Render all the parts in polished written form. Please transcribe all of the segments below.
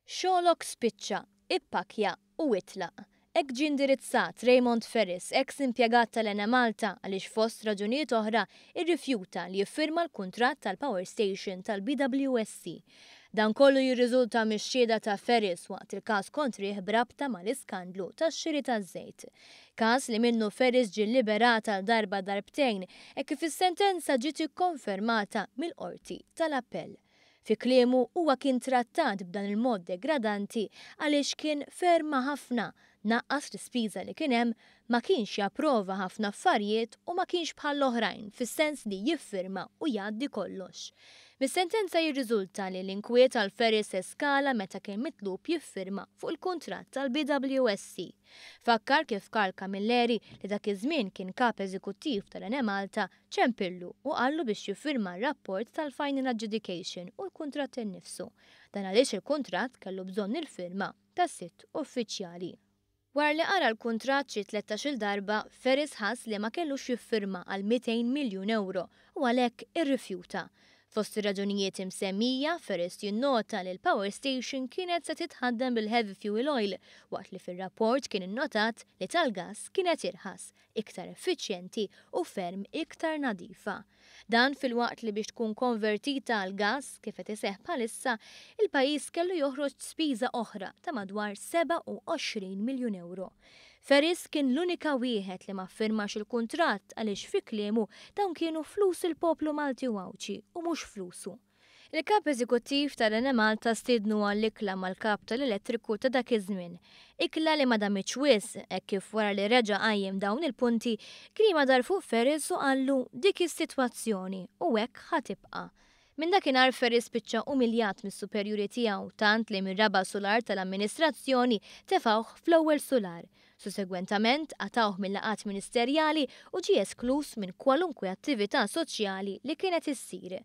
Xogħolok spiċċa, ippakja u itlaq. Hekk ġie indirizzat Raymond Ferris, ex-impjegat tal-Enemalta għaliex fost raġunijiet oħra irrifjuta li jiffirma l-kuntratt tal-Power Station tal-BWSC. Dan kollu jirriżulta mix-xhieda ta' Ferris waqt il-każ kontrih brabta mal-iskandlu tax-xiri taż-żejt. Każ li minnu Ferris ġie liberat għal darba darbtejn hekk kif is-sentenza ġiet ikkonfermata mill-Qorti tal-Appell. Fi kliemu huwa kien trattat b'dan il-mod degradanti għaliex kien ferma ħafna, naqqas l-ispiża li kien hemm, ma kienx japprova ħafna affarijiet u ma kienx bħall-oħrajn fis-sens li jiffirma u jgħaddi kollox. Mis-sentenza jirriżulta li l-inkwiet għal Ferris eskala meta kien mitlub jiffirma fuq il-kuntratt tal-BWSC. Fakkar kif Karl Camilleri li dak iż-żmien kien kap eżekuttiv tal-Enemalta ċempillu u qallu biex jiffirma r-rapport tal-Final Adjudication u l-kuntratt innifsu. Dan għaliex il-kuntratt kellu bżonn il-firma ta' 6 uffiċjali. Wara li qara l-kuntratt xi 13-il darba, Ferris ħass li ma kellux jiffirma għal 200 miljun euro u għalhekk irrifjuta. Fost ir-raġunijiet imsemmija, Ferris jinnota li l-Power Station kienet se titħaddem bil-heavy fuel oil, waqt li fir-rapport kien innotat li tal-gass kienet irħas, iktar effiċjenti u ferm iktar nadifa. Dan fil-waqt li biex tkun konvertita għal gass kif qed iseħħ bħalissa, il-pajjiż kellu joħroġ spiża oħra ta' madwar 27 miljun euro. Ferris kien l-unika wieħed li ma ffirmax il-kuntratt għaliex fi kliemu dawn kienu flus il-poplu Malti u Awċi u mhux flusu. Il-kap eżekuttiv tal-Enemalta stiednu għall-ikla mal-kap tal-elettriku ta' dak iż-żmien. Ikla li ma damitx wisq hekk kif wara li reġa' qajjem dawn il-punti klima dar fuq Ferris u qallu dik is-sitwazzjoni u hekk ħatibqa'. Minn dakinhar Ferris spiċċa umiljat mis-superjuri tiegħu tant li mir-raba' solar tal-amministrazzjoni tefgħuh fl-ewwel solar. Sussegwentament atawh mill-laqat ministerjali u ġie esklus minn kwalunkwe attività soċjali li kienet issir.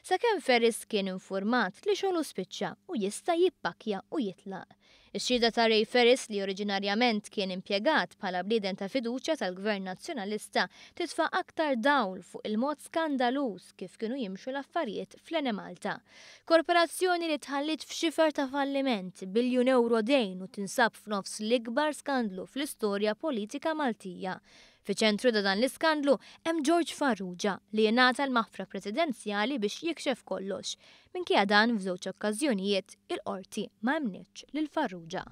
Sakemm Ferris kien infurmat li xogħlu spiċċa u jista' jippakja u jitlaq. Ix-xhieda ta' Ray Ferris li oriġinarjament kien impjegat bħala blieden ta' fiduċja tal-Gvern Nazzjonalista titfa' aktar dawl fuq il-mod skandaluż kif kienu jimxu l-affarijiet fl-Enemalta. Korporazzjoni li tħallit f'xifer ta' falliment biljun euro dejn u tinsab f'nofs l-ikbar skandlu fl-istorja politika Maltija. Fiċ-ċentru ta' dan l-iskandlu hemm George Farrugia li jingħata l-maħfra presidenzjali biex jikxef kollox. Minkejja dan f'żewġ okkażjonijiet il-qorti ma mnietx lil Farrugia.